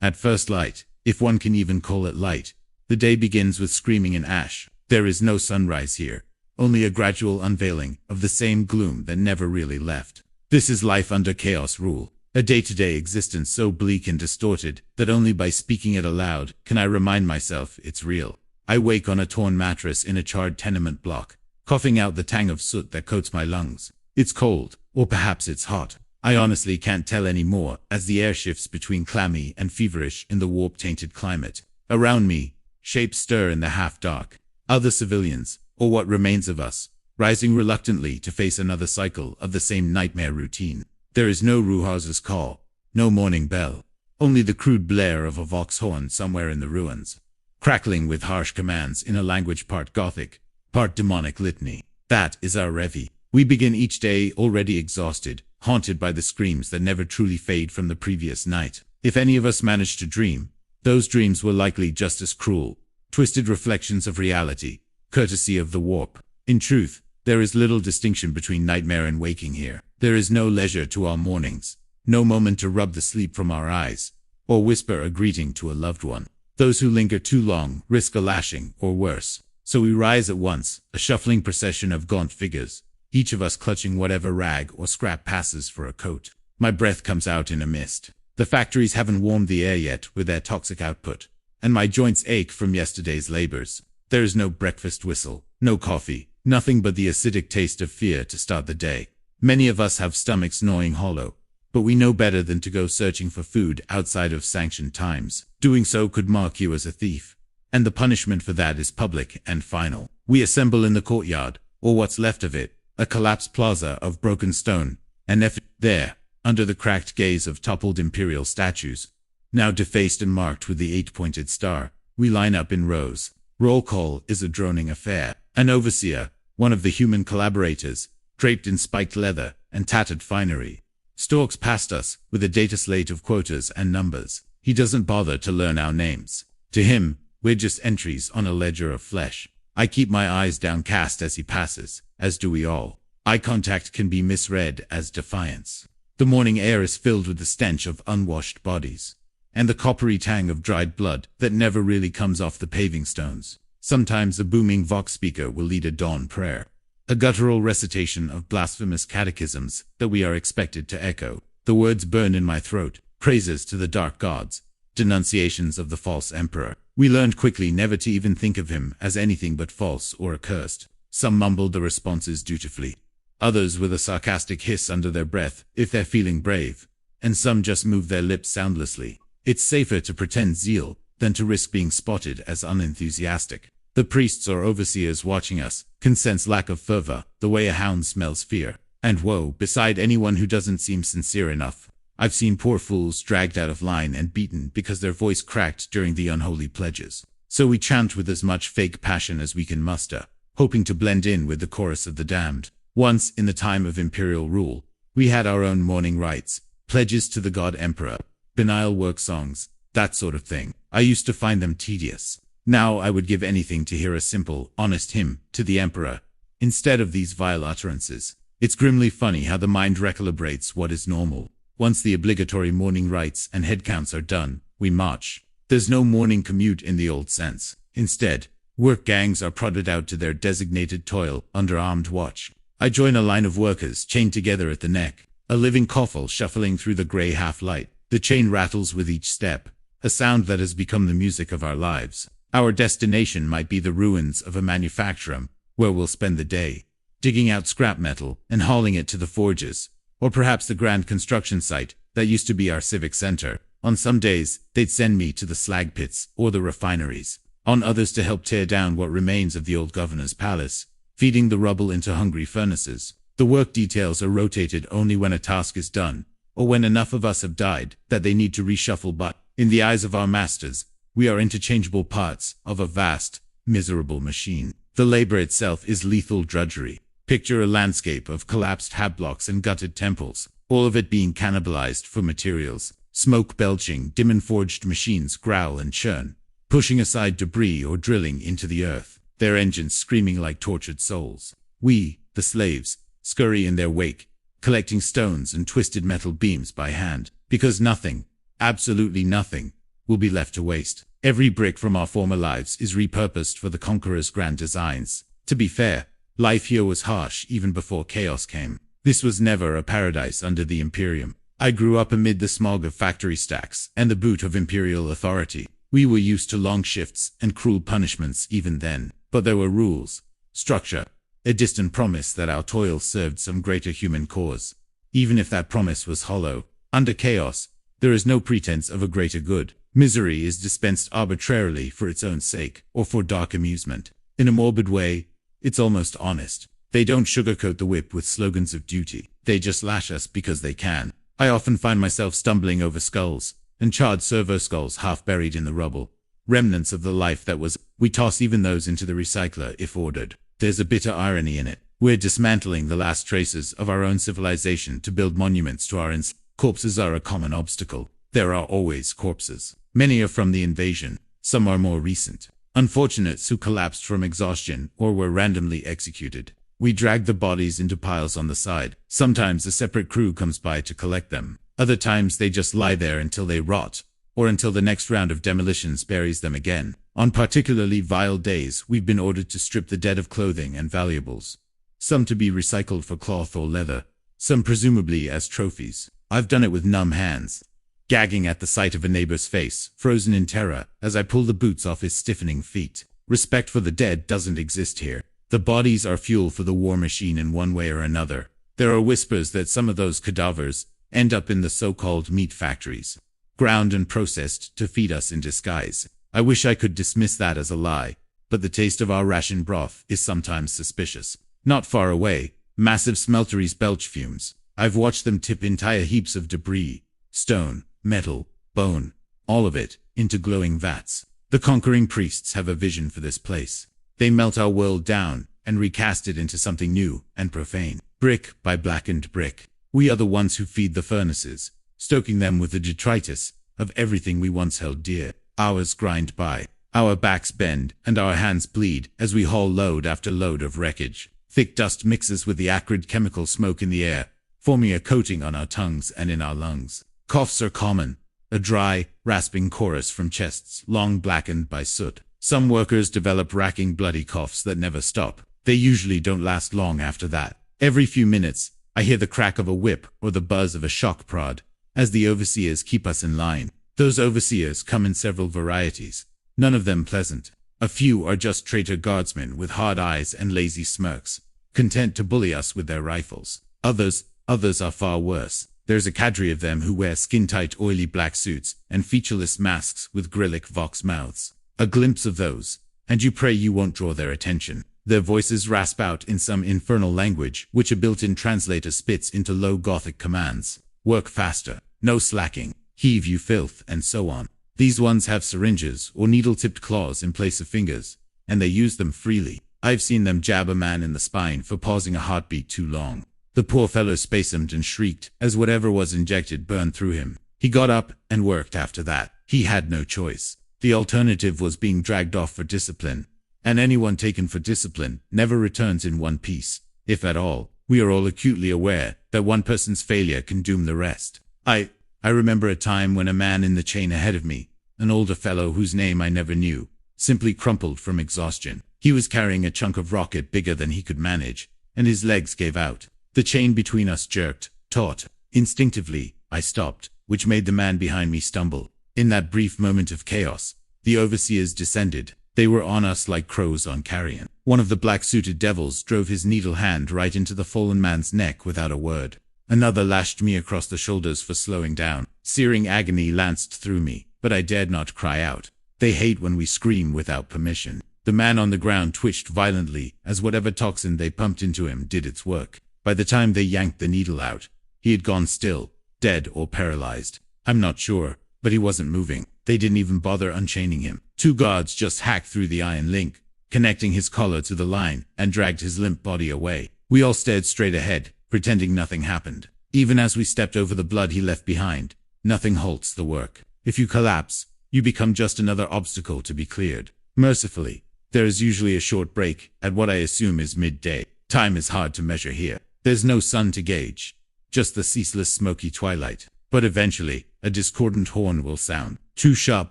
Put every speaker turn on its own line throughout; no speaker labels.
At first light, if one can even call it light, the day begins with screaming and ash. There is no sunrise here, only a gradual unveiling of the same gloom that never really left. This is life under chaos rule, a day-to-day existence so bleak and distorted that only by speaking it aloud can I remind myself it's real. I wake on a torn mattress in a charred tenement block, coughing out the tang of soot that coats my lungs. It's cold, or perhaps it's hot. I honestly can't tell anymore as the air shifts between clammy and feverish in the warp-tainted climate. Around me, shapes stir in the half-dark. Other civilians, or what remains of us, rising reluctantly to face another cycle of the same nightmare routine. There is no Ruhaz's call, no morning bell, only the crude blare of a vox horn somewhere in the ruins, crackling with harsh commands in a language part Gothic, part demonic litany. That is our Revi. We begin each day already exhausted, haunted by the screams that never truly fade from the previous night. If any of us managed to dream, those dreams were likely just as cruel, twisted reflections of reality, courtesy of the warp. In truth, there is little distinction between nightmare and waking here. There is no leisure to our mornings, no moment to rub the sleep from our eyes, or whisper a greeting to a loved one. Those who linger too long risk a lashing, or worse. So we rise at once, a shuffling procession of gaunt figures, each of us clutching whatever rag or scrap passes for a coat. My breath comes out in a mist. The factories haven't warmed the air yet with their toxic output, and my joints ache from yesterday's labors. There is no breakfast whistle, no coffee, nothing but the acidic taste of fear to start the day. Many of us have stomachs gnawing hollow, but we know better than to go searching for food outside of sanctioned times. Doing so could mark you as a thief, and the punishment for that is public and final. We assemble in the courtyard, or what's left of it, a collapsed plaza of broken stone, and there, under the cracked gaze of toppled imperial statues, now defaced and marked with the 8-pointed star, we line up in rows. Roll call is a droning affair. An overseer, one of the human collaborators, draped in spiked leather and tattered finery, stalks past us with a data slate of quotas and numbers. He doesn't bother to learn our names. To him, we're just entries on a ledger of flesh. I keep my eyes downcast as he passes, as do we all. Eye contact can be misread as defiance. The morning air is filled with the stench of unwashed bodies, and the coppery tang of dried blood that never really comes off the paving stones. Sometimes a booming vox speaker will lead a dawn prayer, a guttural recitation of blasphemous catechisms that we are expected to echo. The words burn in my throat, praises to the dark gods, denunciations of the false emperor. We learned quickly never to even think of him as anything but false or accursed. Some mumbled the responses dutifully, others with a sarcastic hiss under their breath if they're feeling brave, and some just moved their lips soundlessly. It's safer to pretend zeal than to risk being spotted as unenthusiastic. The priests or overseers watching us can sense lack of fervor, the way a hound smells fear, and woe beside anyone who doesn't seem sincere enough. I've seen poor fools dragged out of line and beaten because their voice cracked during the unholy pledges. So we chant with as much fake passion as we can muster, hoping to blend in with the chorus of the damned. Once, in the time of imperial rule, we had our own morning rites, pledges to the god emperor, banal work songs, that sort of thing. I used to find them tedious. Now I would give anything to hear a simple, honest hymn to the emperor, instead of these vile utterances. It's grimly funny how the mind recalibrates what is normal. Once the obligatory morning rites and head counts are done, we march. There's no morning commute in the old sense. Instead, work gangs are prodded out to their designated toil under armed watch. I join a line of workers chained together at the neck, a living coffle shuffling through the grey half-light. The chain rattles with each step, a sound that has become the music of our lives. Our destination might be the ruins of a manufactorum, where we'll spend the day, digging out scrap metal and hauling it to the forges, or perhaps the grand construction site that used to be our civic center. On some days, they'd send me to the slag pits or the refineries. On others to help tear down what remains of the old governor's palace, feeding the rubble into hungry furnaces. The work details are rotated only when a task is done, or when enough of us have died that they need to reshuffle, but, in the eyes of our masters, we are interchangeable parts of a vast, miserable machine. The labor itself is lethal drudgery. Picture a landscape of collapsed hab-blocks and gutted temples, all of it being cannibalized for materials. Smoke belching, demon-forged machines growl and churn, pushing aside debris or drilling into the earth, their engines screaming like tortured souls. We, the slaves, scurry in their wake, collecting stones and twisted metal beams by hand, because nothing, absolutely nothing, will be left to waste. Every brick from our former lives is repurposed for the Conqueror's grand designs. To be fair, life here was harsh even before chaos came. This was never a paradise under the Imperium. I grew up amid the smog of factory stacks and the boot of imperial authority. We were used to long shifts and cruel punishments even then. But there were rules, structure, a distant promise that our toil served some greater human cause. Even if that promise was hollow, under chaos, there is no pretense of a greater good. Misery is dispensed arbitrarily for its own sake, or for dark amusement. In a morbid way, it's almost honest. They don't sugarcoat the whip with slogans of duty. They just lash us because they can. I often find myself stumbling over skulls, and charred servo skulls half buried in the rubble. Remnants of the life that was. We toss even those into the recycler if ordered. There's a bitter irony in it. We're dismantling the last traces of our own civilization to build monuments to our corpses are a common obstacle. There are always corpses. Many are from the invasion. Some are more recent. Unfortunates who collapsed from exhaustion or were randomly executed. We drag the bodies into piles on the side. Sometimes a separate crew comes by to collect them. Other times they just lie there until they rot, or until the next round of demolitions buries them again. On particularly vile days, we've been ordered to strip the dead of clothing and valuables. Some to be recycled for cloth or leather, some presumably as trophies. I've done it with numb hands, gagging at the sight of a neighbor's face, frozen in terror, as I pull the boots off his stiffening feet. Respect for the dead doesn't exist here. The bodies are fuel for the war machine in one way or another. There are whispers that some of those cadavers end up in the so-called meat factories, ground and processed to feed us in disguise. I wish I could dismiss that as a lie, but the taste of our ration broth is sometimes suspicious. Not far away, massive smelteries belch fumes. I've watched them tip entire heaps of debris, stone, metal, bone, all of it, into glowing vats. The conquering priests have a vision for this place. They melt our world down and recast it into something new and profane. Brick by blackened brick. We are the ones who feed the furnaces, stoking them with the detritus of everything we once held dear. Hours grind by. Our backs bend and our hands bleed as we haul load after load of wreckage. Thick dust mixes with the acrid chemical smoke in the air, forming a coating on our tongues and in our lungs. Coughs are common, a dry, rasping chorus from chests long blackened by soot. Some workers develop racking bloody coughs that never stop. They usually don't last long after that. Every few minutes, I hear the crack of a whip or the buzz of a shock prod, as the overseers keep us in line. Those overseers come in several varieties, none of them pleasant. A few are just traitor guardsmen with hard eyes and lazy smirks, content to bully us with their rifles. Others are far worse. There's a cadre of them who wear skin-tight oily black suits and featureless masks with grillic vox mouths. A glimpse of those, and you pray you won't draw their attention. Their voices rasp out in some infernal language, which a built-in translator spits into low Gothic commands. Work faster, no slacking, heave you filth, and so on. These ones have syringes or needle-tipped claws in place of fingers, and they use them freely. I've seen them jab a man in the spine for pausing a heartbeat too long. The poor fellow spasmed and shrieked as whatever was injected burned through him. He got up and worked after that. He had no choice. The alternative was being dragged off for discipline, and anyone taken for discipline never returns in one piece, if at all. We are all acutely aware that one person's failure can doom the rest. I remember a time when a man in the chain ahead of me, an older fellow whose name I never knew, simply crumpled from exhaustion. He was carrying a chunk of rocket bigger than he could manage, and his legs gave out. The chain between us jerked, taut. Instinctively, I stopped, which made the man behind me stumble. In that brief moment of chaos, the overseers descended. They were on us like crows on carrion. One of the black-suited devils drove his needle hand right into the fallen man's neck without a word. Another lashed me across the shoulders for slowing down. Searing agony lanced through me, but I dared not cry out. They hate when we scream without permission. The man on the ground twitched violently as whatever toxin they pumped into him did its work. By the time they yanked the needle out, he had gone still, dead or paralyzed. I'm not sure, but he wasn't moving. They didn't even bother unchaining him. Two guards just hacked through the iron link, connecting his collar to the line, and dragged his limp body away. We all stared straight ahead, pretending nothing happened. Even as we stepped over the blood he left behind, nothing halts the work. If you collapse, you become just another obstacle to be cleared. Mercifully, there is usually a short break at what I assume is midday. Time is hard to measure here. There's no sun to gauge, just the ceaseless smoky twilight. But eventually, a discordant horn will sound. Two sharp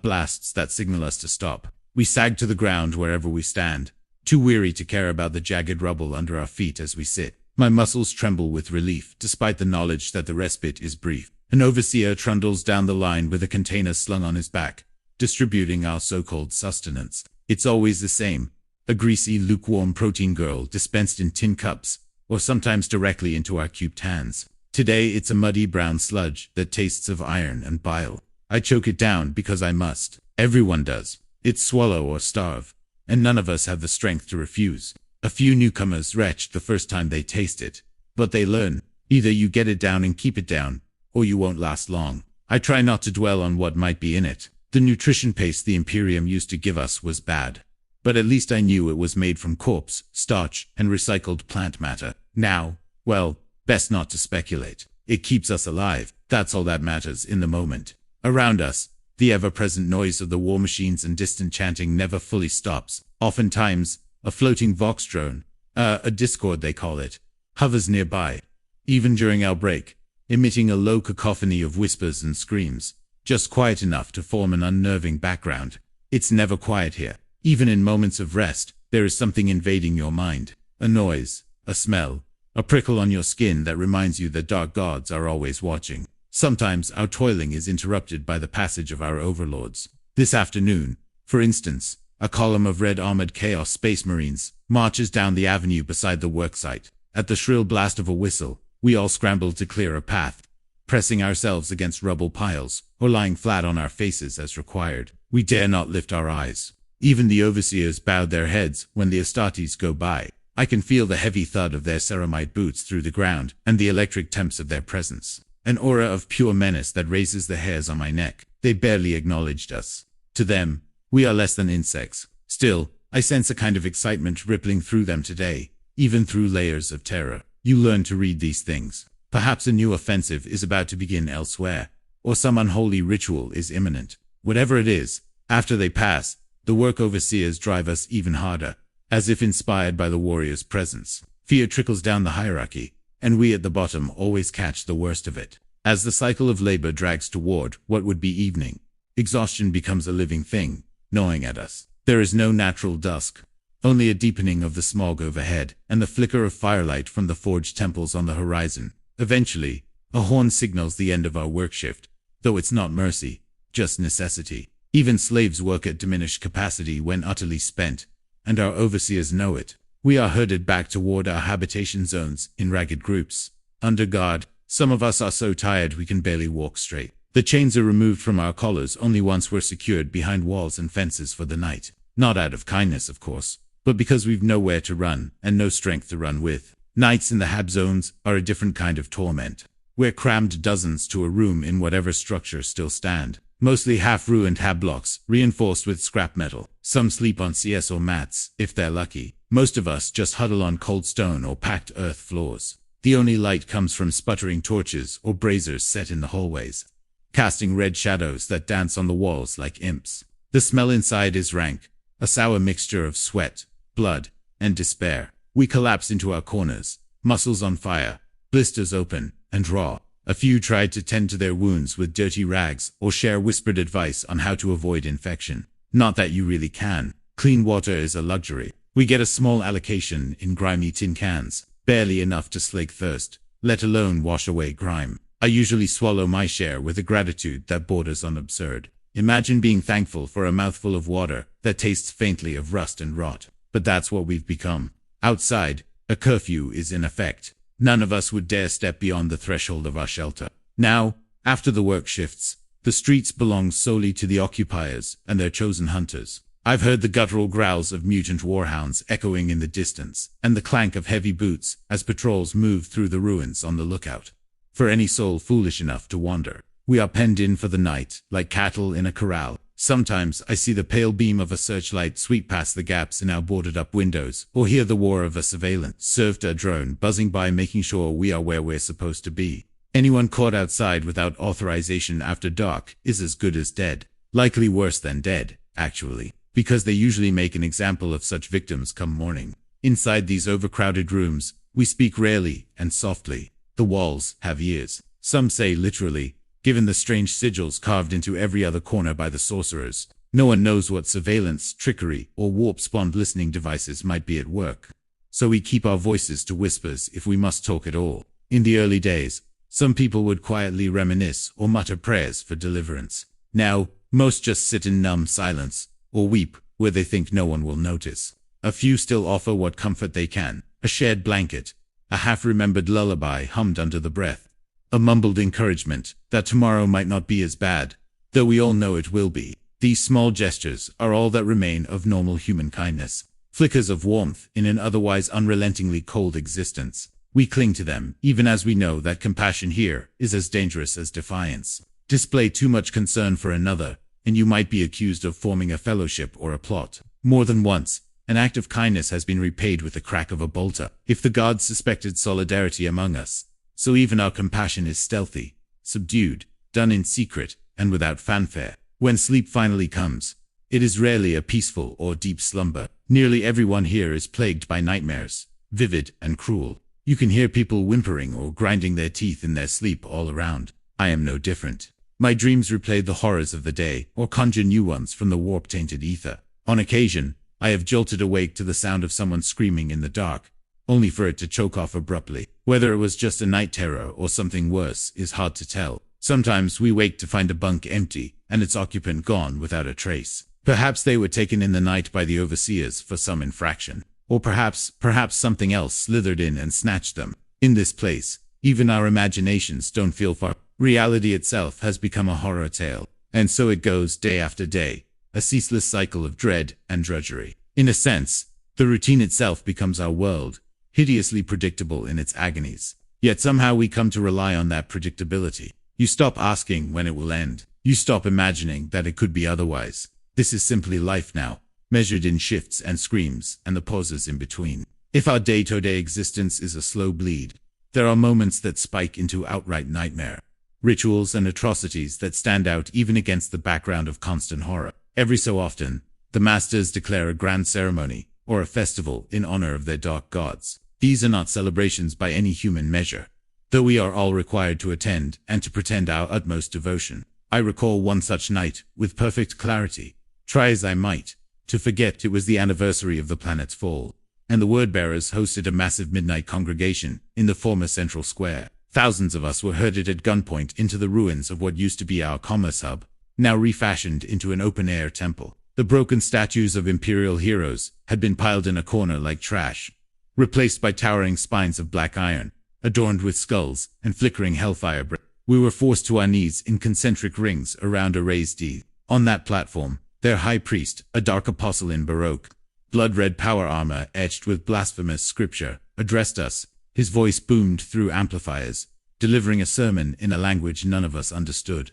blasts that signal us to stop. We sag to the ground wherever we stand, too weary to care about the jagged rubble under our feet as we sit. My muscles tremble with relief, despite the knowledge that the respite is brief. An overseer trundles down the line with a container slung on his back, distributing our so-called sustenance. It's always the same. A greasy, lukewarm protein girl dispensed in tin cups, or sometimes directly into our cubed hands. Today it's a muddy brown sludge that tastes of iron and bile. I choke it down because I must. Everyone does. It's swallow or starve, and none of us have the strength to refuse. A few newcomers retch the first time they taste it, but they learn. Either you get it down and keep it down, or you won't last long. I try not to dwell on what might be in it. The nutrition paste the Imperium used to give us was bad, but at least I knew it was made from corpse, starch, and recycled plant matter. Now, well, best not to speculate. It keeps us alive. That's all that matters in the moment. Around us, the ever-present noise of the war machines and distant chanting never fully stops. Oftentimes, a floating vox drone, a discord they call it, hovers nearby, even during our break, emitting a low cacophony of whispers and screams, just quiet enough to form an unnerving background. It's never quiet here. Even in moments of rest, there is something invading your mind. A noise, a smell, a prickle on your skin that reminds you that dark gods are always watching. Sometimes our toiling is interrupted by the passage of our overlords. This afternoon, for instance, a column of red-armored Chaos Space Marines marches down the avenue beside the worksite. At the shrill blast of a whistle, we all scramble to clear a path, pressing ourselves against rubble piles, or lying flat on our faces as required. We dare not lift our eyes. Even the overseers bowed their heads when the Astartes go by. I can feel the heavy thud of their ceramite boots through the ground, and the electric temps of their presence. An aura of pure menace that raises the hairs on my neck. They barely acknowledged us. To them, we are less than insects. Still, I sense a kind of excitement rippling through them today, even through layers of terror. You learn to read these things. Perhaps a new offensive is about to begin elsewhere, or some unholy ritual is imminent. Whatever it is, after they pass, the work overseers drive us even harder, as if inspired by the warrior's presence. Fear trickles down the hierarchy, and we at the bottom always catch the worst of it. As the cycle of labor drags toward what would be evening, exhaustion becomes a living thing, gnawing at us. There is no natural dusk, only a deepening of the smog overhead, and the flicker of firelight from the forged temples on the horizon. Eventually, a horn signals the end of our work shift, though it's not mercy, just necessity. Even slaves work at diminished capacity when utterly spent, and our overseers know it. We are herded back toward our habitation zones in ragged groups. Under guard, some of us are so tired we can barely walk straight. The chains are removed from our collars only once we're secured behind walls and fences for the night. Not out of kindness, of course, but because we've nowhere to run and no strength to run with. Nights in the hab zones are a different kind of torment. We're crammed dozens to a room in whatever structure still stand. Mostly half-ruined hab blocks, reinforced with scrap metal. Some sleep on CS or mats, if they're lucky. Most of us just huddle on cold stone or packed earth floors. The only light comes from sputtering torches or braziers set in the hallways, casting red shadows that dance on the walls like imps. The smell inside is rank, a sour mixture of sweat, blood, and despair. We collapse into our corners, muscles on fire, blisters open and raw. A few tried to tend to their wounds with dirty rags or share whispered advice on how to avoid infection. Not that you really can. Clean water is a luxury. We get a small allocation in grimy tin cans, barely enough to slake thirst, let alone wash away grime. I usually swallow my share with a gratitude that borders on absurd. Imagine being thankful for a mouthful of water that tastes faintly of rust and rot. But that's what we've become. Outside, a curfew is in effect. None of us would dare step beyond the threshold of our shelter. Now, after the work shifts, the streets belong solely to the occupiers and their chosen hunters. I've heard the guttural growls of mutant warhounds echoing in the distance, and the clank of heavy boots as patrols move through the ruins on the lookout for any soul foolish enough to wander. We are penned in for the night, like cattle in a corral. Sometimes I see the pale beam of a searchlight sweep past the gaps in our boarded-up windows, or hear the whir of a surveillance served a drone buzzing by making sure we are where we're supposed to be. Anyone caught outside without authorization after dark is as good as dead. Likely worse than dead, actually, because they usually make an example of such victims come morning. Inside these overcrowded rooms, we speak rarely and softly. The walls have ears. Some say literally, given the strange sigils carved into every other corner by the sorcerers. No one knows what surveillance, trickery, or warp-spawned listening devices might be at work. So we keep our voices to whispers if we must talk at all. In the early days, some people would quietly reminisce or mutter prayers for deliverance. Now, most just sit in numb silence, or weep where they think no one will notice. A few still offer what comfort they can, a shared blanket, a half-remembered lullaby hummed under the breath, a mumbled encouragement that tomorrow might not be as bad, though we all know it will be. These small gestures are all that remain of normal human kindness, flickers of warmth in an otherwise unrelentingly cold existence. We cling to them, even as we know that compassion here is as dangerous as defiance. Display too much concern for another, and you might be accused of forming a fellowship or a plot. More than once, an act of kindness has been repaid with the crack of a bolter, if the gods suspected solidarity among us. So even our compassion is stealthy, subdued, done in secret, and without fanfare. When sleep finally comes, it is rarely a peaceful or deep slumber. Nearly everyone here is plagued by nightmares, vivid and cruel. You can hear people whimpering or grinding their teeth in their sleep all around. I am no different. My dreams replay the horrors of the day, or conjure new ones from the warp-tainted ether. On occasion, I have jolted awake to the sound of someone screaming in the dark, only for it to choke off abruptly. Whether it was just a night terror or something worse is hard to tell. Sometimes we wake to find a bunk empty, and its occupant gone without a trace. Perhaps they were taken in the night by the overseers for some infraction. Or perhaps something else slithered in and snatched them. In this place, even our imaginations don't feel far. Reality itself has become a horror tale. And so it goes day after day, a ceaseless cycle of dread and drudgery. In a sense, the routine itself becomes our world, hideously predictable in its agonies. Yet somehow we come to rely on that predictability. You stop asking when it will end. You stop imagining that it could be otherwise. This is simply life now, measured in shifts and screams and the pauses in between. If our day-to-day existence is a slow bleed, there are moments that spike into outright nightmare. Rituals and atrocities that stand out even against the background of constant horror. Every so often, the masters declare a grand ceremony, or a festival in honor of their dark gods. These are not celebrations by any human measure, though we are all required to attend and to pretend our utmost devotion. I recall one such night, with perfect clarity. Try as I might, to forget it was the anniversary of the planet's fall, and the word-bearers hosted a massive midnight congregation in the former central square. Thousands of us were herded at gunpoint into the ruins of what used to be our commerce hub, now refashioned into an open-air temple. The broken statues of imperial heroes had been piled in a corner like trash, replaced by towering spines of black iron, adorned with skulls and flickering hellfire bricks. We were forced to our knees in concentric rings around a raised D. On that platform, their high priest, a dark apostle in Baroque, blood-red power armor etched with blasphemous scripture, addressed us. His voice boomed through amplifiers, delivering a sermon in a language none of us understood.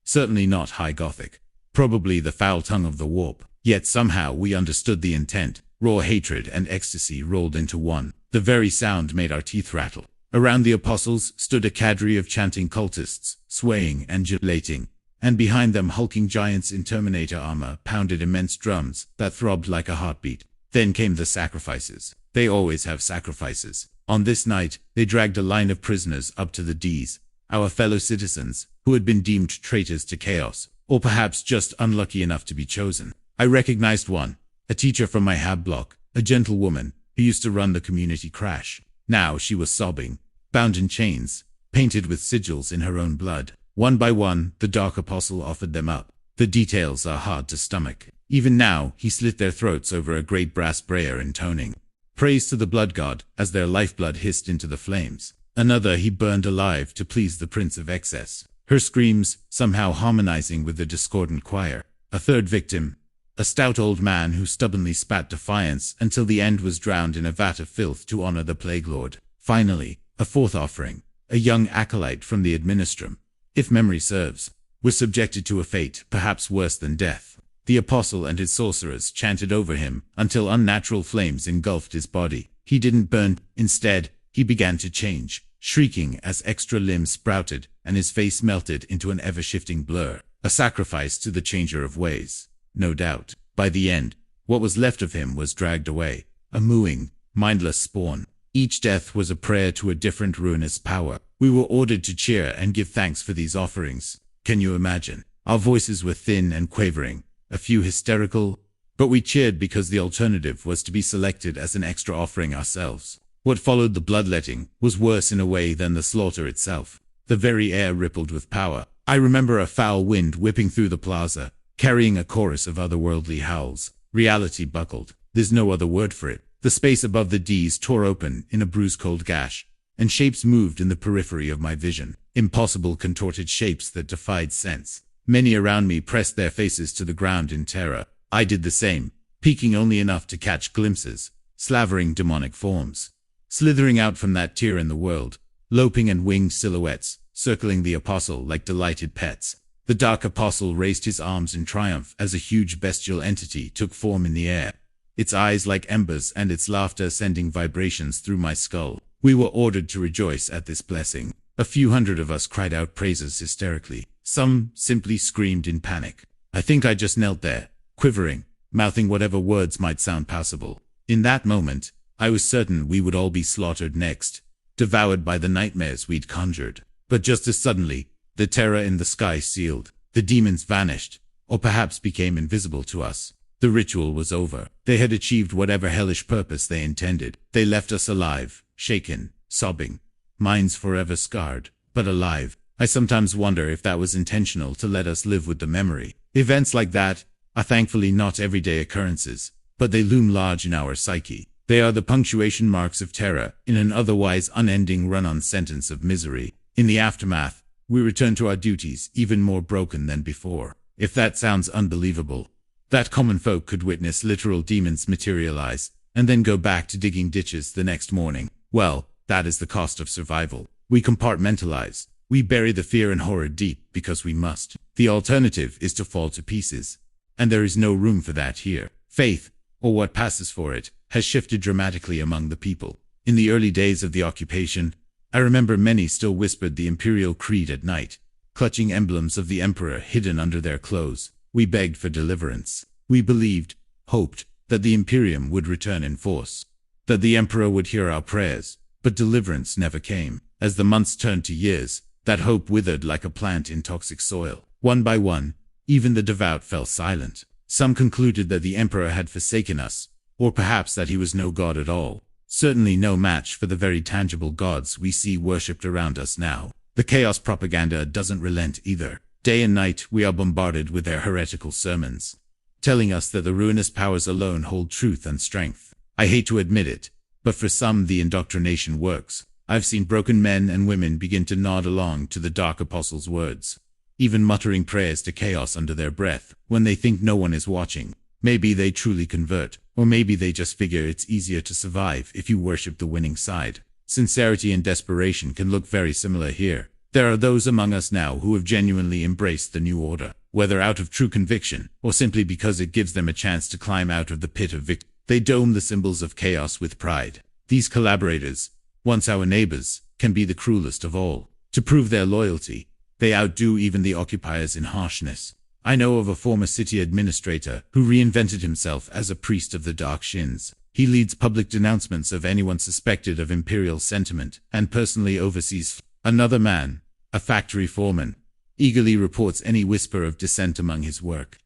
Certainly not High Gothic. Probably the foul tongue of the warp. Yet somehow we understood the intent. Raw hatred and ecstasy rolled into one. The very sound made our teeth rattle. Around the apostles stood a cadre of chanting cultists, swaying and gyrating, and behind them hulking giants in Terminator armor pounded immense drums that throbbed like a heartbeat. Then came the sacrifices. They always have sacrifices. On this night, they dragged a line of prisoners up to the D's, our fellow citizens, who had been deemed traitors to chaos, or perhaps just unlucky enough to be chosen. I recognized one, a teacher from my hab block, a gentle woman who used to run the community crash. Now she was sobbing, bound in chains, painted with sigils in her own blood. One by one, the dark apostle offered them up. The details are hard to stomach. Even now, he slit their throats over a great brass brayer intoning praise to the blood god as their lifeblood hissed into the flames. Another he burned alive to please the Prince of Excess, her screams somehow harmonizing with the discordant choir. A third victim, a stout old man who stubbornly spat defiance until the end was drowned in a vat of filth to honor the Plague Lord. Finally, a fourth offering, a young acolyte from the Administrum, if memory serves, was subjected to a fate perhaps worse than death. The apostle and his sorcerers chanted over him until unnatural flames engulfed his body. He didn't burn. Instead, he began to change, shrieking as extra limbs sprouted and his face melted into an ever-shifting blur. A sacrifice to the changer of ways, no doubt. By the end, what was left of him was dragged away, a mooing, mindless spawn. Each death was a prayer to a different ruinous power. We were ordered to cheer and give thanks for these offerings. Can you imagine? Our voices were thin and quavering, a few hysterical, but we cheered because the alternative was to be selected as an extra offering ourselves. What followed the bloodletting was worse in a way than the slaughter itself. The very air rippled with power. I remember a foul wind whipping through the plaza, carrying a chorus of otherworldly howls. Reality buckled. There's no other word for it. The space above the D's tore open in a bruise-cold gash, and shapes moved in the periphery of my vision. Impossible contorted shapes that defied sense. Many around me pressed their faces to the ground in terror. I did the same, peeking only enough to catch glimpses, slavering demonic forms, slithering out from that tier in the world, loping and winged silhouettes, circling the apostle like delighted pets. The dark apostle raised his arms in triumph as a huge bestial entity took form in the air, its eyes like embers and its laughter sending vibrations through my skull. We were ordered to rejoice at this blessing. A few hundred of us cried out praises hysterically. Some simply screamed in panic. I think I just knelt there, quivering, mouthing whatever words might sound passable. In that moment, I was certain we would all be slaughtered next, devoured by the nightmares we'd conjured. But just as suddenly, the terror in the sky sealed. The demons vanished, or perhaps became invisible to us. The ritual was over. They had achieved whatever hellish purpose they intended. They left us alive, shaken, sobbing, minds forever scarred, but alive. I sometimes wonder if that was intentional to let us live with the memory. Events like that are thankfully not everyday occurrences, but they loom large in our psyche. They are the punctuation marks of terror in an otherwise unending run-on sentence of misery. In the aftermath, we return to our duties even more broken than before. If that sounds unbelievable, that common folk could witness literal demons materialize and then go back to digging ditches the next morning, well, that is the cost of survival. We compartmentalize. We bury the fear and horror deep because we must. The alternative is to fall to pieces. And there is no room for that here. Faith, or what passes for it, has shifted dramatically among the people. In the early days of the occupation, I remember many still whispered the imperial creed at night, clutching emblems of the emperor hidden under their clothes. We begged for deliverance. We believed, hoped, that the imperium would return in force, that the emperor would hear our prayers, but deliverance never came. As the months turned to years, that hope withered like a plant in toxic soil. One by one, even the devout fell silent. Some concluded that the emperor had forsaken us, or perhaps that he was no god at all. Certainly no match for the very tangible gods we see worshipped around us now. The chaos propaganda doesn't relent either. Day and night we are bombarded with their heretical sermons, telling us that the ruinous powers alone hold truth and strength. I hate to admit it, but for some the indoctrination works. I've seen broken men and women begin to nod along to the dark apostle's words, even muttering prayers to chaos under their breath when they think no one is watching. Maybe they truly convert, or maybe they just figure it's easier to survive if you worship the winning side. Sincerity and desperation can look very similar here. There are those among us now who have genuinely embraced the new order, whether out of true conviction, or simply because it gives them a chance to climb out of the pit of victory. They dome the symbols of chaos with pride. These collaborators, once our neighbors, can be the cruelest of all. To prove their loyalty, they outdo even the occupiers in harshness. I know of a former city administrator who reinvented himself as a priest of the Dark Shins. He leads public denouncements of anyone suspected of imperial sentiment and personally oversees. Another man, a factory foreman, eagerly reports any whisper of dissent among his work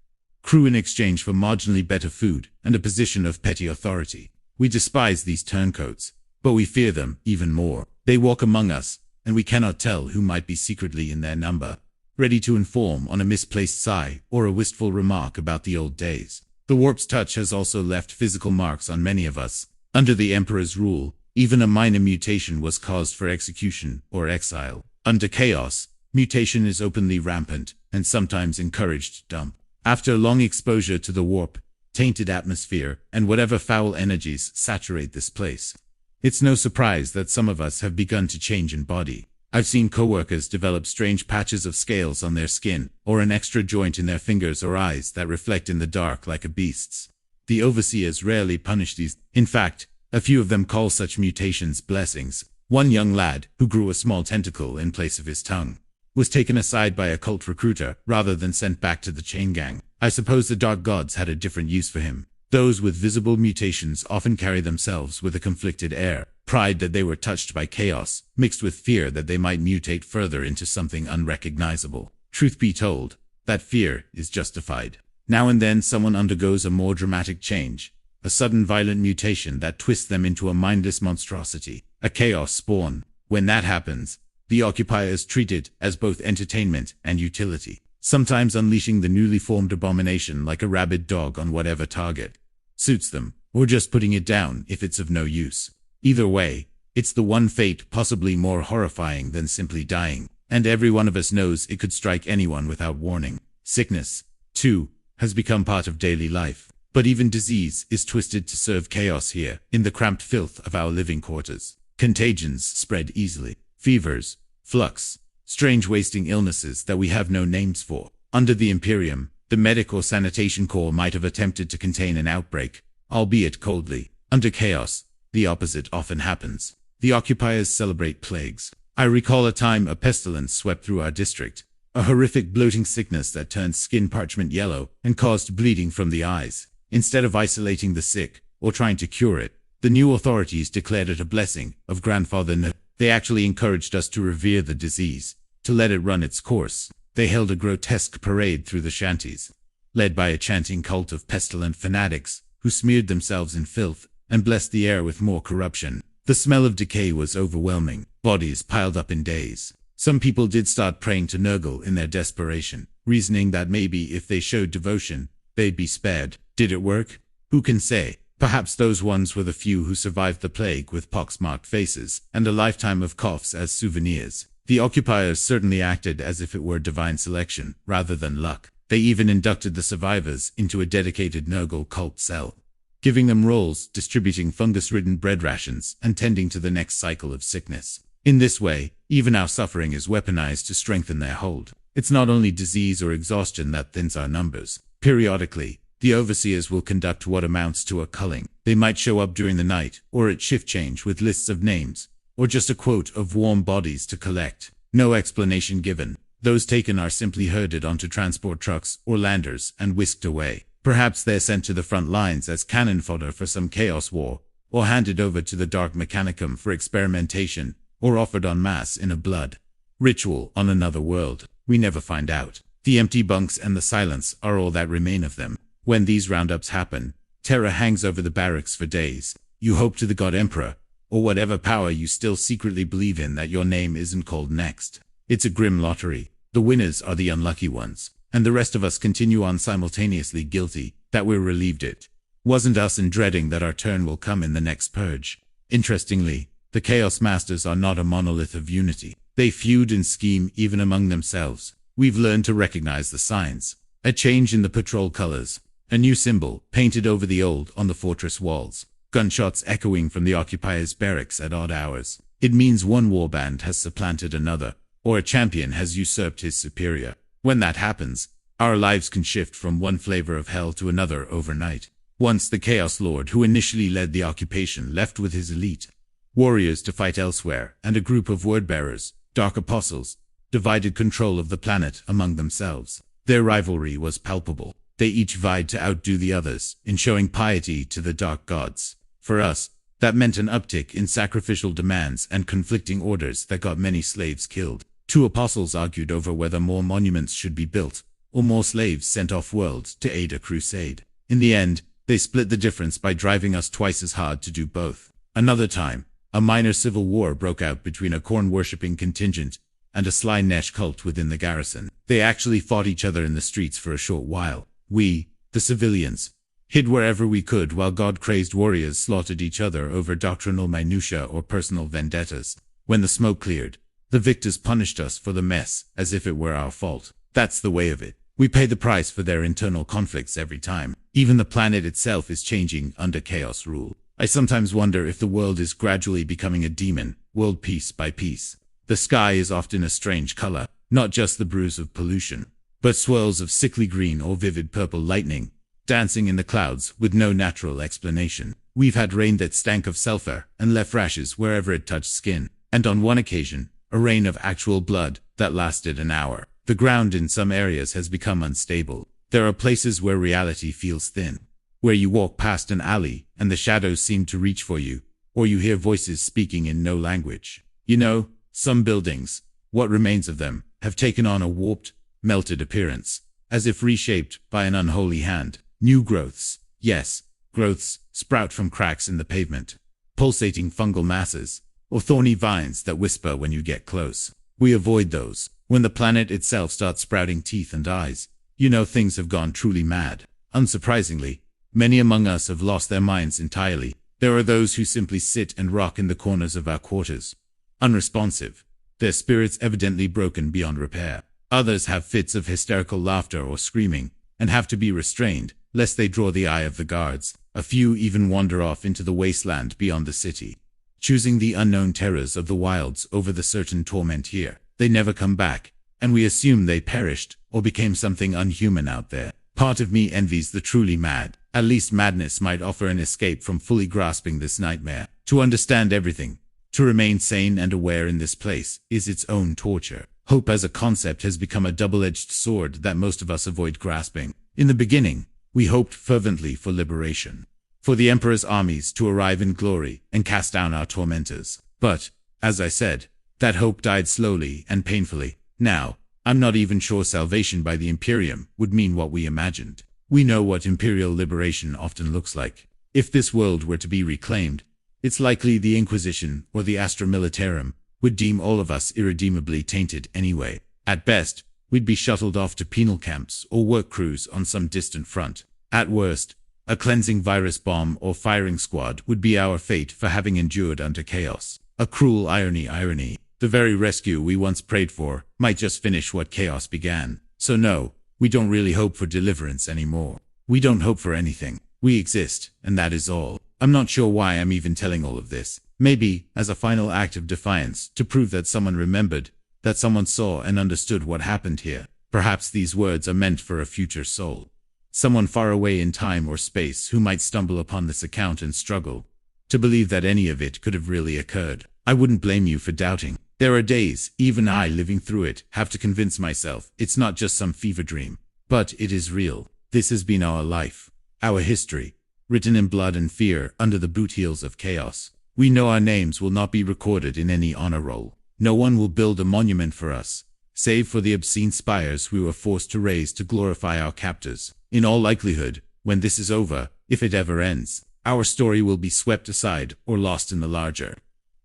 crew in exchange for marginally better food and a position of petty authority. We despise these turncoats, but we fear them even more. They walk among us, and we cannot tell who might be secretly in their number, ready to inform on a misplaced sigh or a wistful remark about the old days. The warp's touch has also left physical marks on many of us. Under the Emperor's rule, even a minor mutation was caused for execution or exile. Under chaos, mutation is openly rampant and sometimes encouraged to dump. After long exposure to the warp, tainted atmosphere, and whatever foul energies saturate this place, it's no surprise that some of us have begun to change in body. I've seen coworkers develop strange patches of scales on their skin, or an extra joint in their fingers or eyes that reflect in the dark like a beast's. The overseers rarely punish these. In fact, a few of them call such mutations blessings. One young lad, who grew a small tentacle in place of his tongue, was taken aside by a cult recruiter rather than sent back to the chain gang. I suppose the dark gods had a different use for him. Those with visible mutations often carry themselves with a conflicted air, pride that they were touched by chaos, mixed with fear that they might mutate further into something unrecognizable. Truth be told, that fear is justified. Now and then someone undergoes a more dramatic change, a sudden violent mutation that twists them into a mindless monstrosity, a chaos spawn. When that happens, the occupier is treated as both entertainment and utility, sometimes unleashing the newly formed abomination like a rabid dog on whatever target suits them, or just putting it down if it's of no use. Either way, it's the one fate possibly more horrifying than simply dying, and every one of us knows it could strike anyone without warning. Sickness, too, has become part of daily life. But even disease is twisted to serve chaos here, in the cramped filth of our living quarters. Contagions spread easily. Fevers, flux, strange wasting illnesses that we have no names for. Under the Imperium, the medic or sanitation corps might have attempted to contain an outbreak, albeit coldly. Under chaos, the opposite often happens. The occupiers celebrate plagues. I recall a time a pestilence swept through our district, a horrific bloating sickness that turned skin parchment yellow and caused bleeding from the eyes. Instead of isolating the sick or trying to cure it, the new authorities declared it a blessing of Grandfather No. They actually encouraged us to revere the disease, to let it run its course. They held a grotesque parade through the shanties, led by a chanting cult of pestilent fanatics who smeared themselves in filth and blessed the air with more corruption. The smell of decay was overwhelming, bodies piled up in days. Some people did start praying to Nurgle in their desperation, reasoning that maybe if they showed devotion, they'd be spared. Did it work? Who can say? Perhaps those ones were the few who survived the plague with pox-marked faces and a lifetime of coughs as souvenirs. The occupiers certainly acted as if it were divine selection, rather than luck. They even inducted the survivors into a dedicated Nurgle cult cell, giving them roles, distributing fungus-ridden bread rations, and tending to the next cycle of sickness. In this way, even our suffering is weaponized to strengthen their hold. It's not only disease or exhaustion that thins our numbers. Periodically, the overseers will conduct what amounts to a culling. They might show up during the night, or at shift change with lists of names, or just a quote of warm bodies to collect. No explanation given. Those taken are simply herded onto transport trucks or landers and whisked away. Perhaps they're sent to the front lines as cannon fodder for some chaos war, or handed over to the Dark Mechanicum for experimentation, or offered en masse in a blood ritual on another world. We never find out. The empty bunks and the silence are all that remain of them. When these roundups happen, terror hangs over the barracks for days. You hope to the God Emperor, or whatever power you still secretly believe in, that your name isn't called next. It's a grim lottery. The winners are the unlucky ones, and the rest of us continue on simultaneously guilty that we're relieved it wasn't us, and dreading that our turn will come in the next purge. Interestingly, the Chaos Masters are not a monolith of unity. They feud and scheme even among themselves. We've learned to recognize the signs. A change in the patrol colors, a new symbol painted over the old on the fortress walls, gunshots echoing from the occupiers' barracks at odd hours. It means one warband has supplanted another, or a champion has usurped his superior. When that happens, our lives can shift from one flavor of hell to another overnight. Once the Chaos Lord who initially led the occupation left with his elite warriors to fight elsewhere, and a group of word-bearers, Dark Apostles, divided control of the planet among themselves. Their rivalry was palpable. They each vied to outdo the others in showing piety to the dark gods. For us, that meant an uptick in sacrificial demands and conflicting orders that got many slaves killed. Two apostles argued over whether more monuments should be built, or more slaves sent off-world to aid a crusade. In the end, they split the difference by driving us twice as hard to do both. Another time, a minor civil war broke out between a corn-worshipping contingent and a sly Nesh cult within the garrison. They actually fought each other in the streets for a short while. We, the civilians, hid wherever we could while God-crazed warriors slaughtered each other over doctrinal minutiae or personal vendettas. When the smoke cleared, the victors punished us for the mess as if it were our fault. That's the way of it. We pay the price for their internal conflicts every time. Even the planet itself is changing under chaos rule. I sometimes wonder if the world is gradually becoming a demon, world piece by piece. The sky is often a strange color, not just the bruise of pollution, but swirls of sickly green or vivid purple lightning, dancing in the clouds with no natural explanation. We've had rain that stank of sulfur and left rashes wherever it touched skin, and on one occasion, a rain of actual blood that lasted an hour. The ground in some areas has become unstable. There are places where reality feels thin, where you walk past an alley and the shadows seem to reach for you, or you hear voices speaking in no language. You know, some buildings, what remains of them, have taken on a warped, melted appearance, as if reshaped by an unholy hand. New growths, yes, growths, sprout from cracks in the pavement. Pulsating fungal masses, or thorny vines that whisper when you get close. We avoid those. When the planet itself starts sprouting teeth and eyes, you know things have gone truly mad. Unsurprisingly, many among us have lost their minds entirely. There are those who simply sit and rock in the corners of our quarters, unresponsive, their spirits evidently broken beyond repair. Others have fits of hysterical laughter or screaming, and have to be restrained, lest they draw the eye of the guards. A few even wander off into the wasteland beyond the city, choosing the unknown terrors of the wilds over the certain torment here. They never come back, and we assume they perished or became something unhuman out there. Part of me envies the truly mad. At least madness might offer an escape from fully grasping this nightmare. To understand everything, to remain sane and aware in this place, is its own torture. Hope as a concept has become a double-edged sword that most of us avoid grasping. In the beginning, we hoped fervently for liberation, for the Emperor's armies to arrive in glory and cast down our tormentors. But, as I said, that hope died slowly and painfully. Now, I'm not even sure salvation by the Imperium would mean what we imagined. We know what imperial liberation often looks like. If this world were to be reclaimed, it's likely the Inquisition or the Astra Militarum would deem all of us irredeemably tainted anyway. At best, we'd be shuttled off to penal camps or work crews on some distant front. At worst, a cleansing virus bomb or firing squad would be our fate for having endured under chaos. A cruel irony. The very rescue we once prayed for might just finish what chaos began. So no, we don't really hope for deliverance anymore. We don't hope for anything. We exist, and that is all. I'm not sure why I'm even telling all of this. Maybe, as a final act of defiance, to prove that someone remembered, that someone saw and understood what happened here. Perhaps these words are meant for a future soul. Someone far away in time or space who might stumble upon this account and struggle to believe that any of it could have really occurred. I wouldn't blame you for doubting. There are days, even I living through it, have to convince myself it's not just some fever dream, but it is real. This has been our life, our history, written in blood and fear under the boot heels of chaos. We know our names will not be recorded in any honor roll. No one will build a monument for us, save for the obscene spires we were forced to raise to glorify our captors. In all likelihood, when this is over, if it ever ends, our story will be swept aside or lost in the larger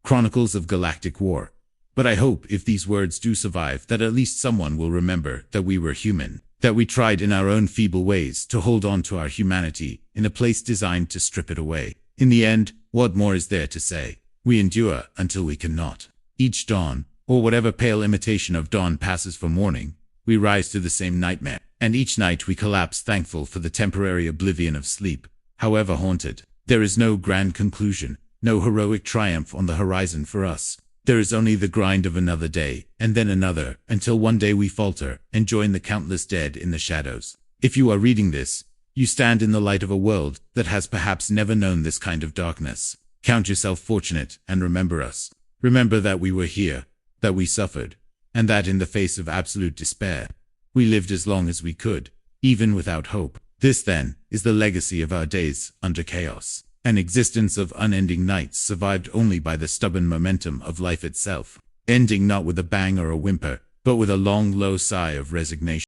chronicles of galactic war. But I hope if these words do survive that at least someone will remember that we were human, that we tried in our own feeble ways to hold on to our humanity in a place designed to strip it away. In the end, what more is there to say? We endure until we cannot. Each dawn, or whatever pale imitation of dawn passes for morning, we rise to the same nightmare, and each night we collapse thankful for the temporary oblivion of sleep, however haunted. There is no grand conclusion, no heroic triumph on the horizon for us. There is only the grind of another day, and then another, until one day we falter and join the countless dead in the shadows. If you are reading this, you stand in the light of a world that has perhaps never known this kind of darkness. Count yourself fortunate and remember us. Remember that we were here, that we suffered, and that in the face of absolute despair, we lived as long as we could, even without hope. This, then, is the legacy of our days under chaos. An existence of unending nights survived only by the stubborn momentum of life itself, ending not with a bang or a whimper, but with a long, low sigh of resignation.